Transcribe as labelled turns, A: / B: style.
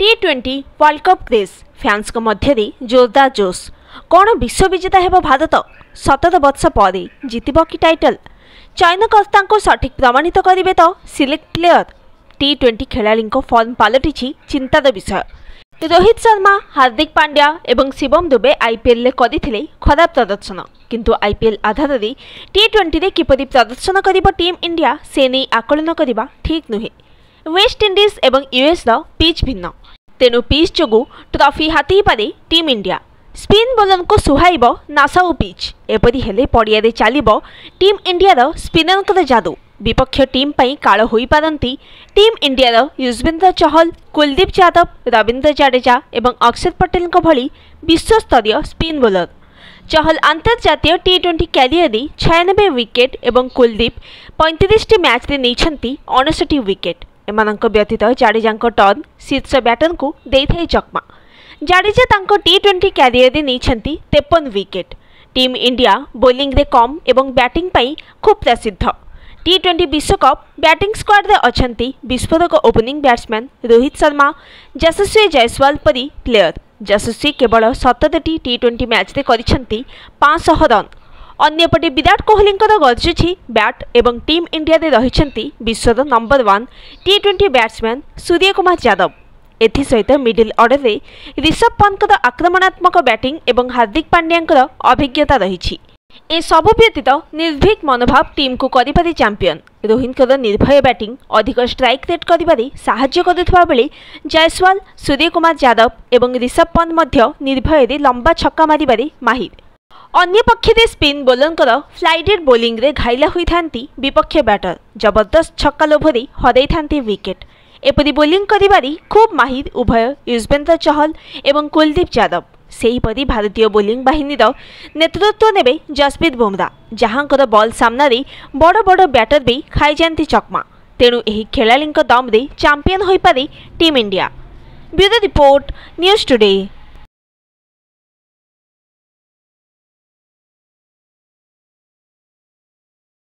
A: T20 world cup craze fans मध्य जोरदार जोश कौन विश्व विजेता हेब भारत 17 वर्ष पर जितब कि टाइटल चयनकर्ता को सठिक प्रमाणित करेंगे तो सिलेक्ट प्लेयर T20 खेलाड़ी फॉर्म पलटि चिंतार विषय। रोहित शर्मा हार्दिक पांड्या एवं शिवम दुबे IPL करते खराब प्रदर्शन किंतु IPL आधार T20 किपरि प्रदर्शन कर टीम इंडिया से नहीं आकलन करने ठीक नुहे। वेस्ट इंडीज एवं यूएस पिच भिन्न तेणु पिच जो ट्रॉफी हाथी पारे टीम इंडिया स्पिन बोलर को सुहाइब नासाऊ पिच एपरी हेले पड़िया चलो टीम इंडिया स्पिनर जादू विपक्ष टीम पर काल हो पारती टीम इंडिया युजवेंद्र चहल कुलदीप यादव रवींद्र जडेजा एवं अक्षर पटेल भली विश्वस्तरीय स्पिन बोलर। चहल अंतर्जातीय T20 क्यारियर 96 विकेट एवं कुलदीप 35 मैच रे नहीं 59 विकेट। एमानंक व्यतीत जडेजा टर्न शीर्ष बैटर को देइथाय चकमा। जडेजा तांको T20 क्यारियर नहीं 53 विकेट। टीम इंडिया बोलिंग रे कम एवं बैटिंग पाई खूब प्रसिद्ध। T20 विश्वकप बैटिंग स्क्वाड रे अछंती विस्फोरक ओपनिंग बैट्समैन रोहित शर्मा यशस्वी जायसवाल परी प्लेयर। यशस्वी केवल 17टी T20 मैच रे करिसेंती 500 रन। अन्यपटे विराट कोहली गरजुछि बैट एवं टीम इंडिया रे रहिसेंती विश्वर number 1 T20 batsman Suryakumar Yadav. एथि सहित मिडिल ऑर्डर रे ऋषभ पंत आक्रमणात्मक बैटिंग एवं हार्दिक पांड्या अभिज्ञता रही। ए सबु व्यतीत निर्भीक मनोभाव टीम को करिपारे चैंपियन। रोहित निर्भय बैटिंग अधिक स्ट्राइक रेट करिबारे साहाय्य करुवा बेले जायसवाल सूर्यकुमार यादव एवं ऋषभ पंत मध्य निर्भय रे लंबा छक्का मारिबारे माहिर। अन्य पक्षे स्पिन बोलर फ्लाइडेड बोलिंग रे घाइला होइथांती विपक्ष बैटर जबरदस्त छक्का लोभरे हरई विकेट। एपरी बोलिंग करिबारे खूब माहिर उभय युजवेंद्र चहल एवं कुलदीप यादव। सेहीपरि भारतीय बोलिंग बाहिनी नेतृत्व नेबे जसप्रीत बुमरा जहांकर बॉल सामना रे बड़ बड़ बैटर भी खाई जाती चकमा। तेणु एही खेलाड़ी दम रे चैंपियन होई पारे team India. Bureau report news today.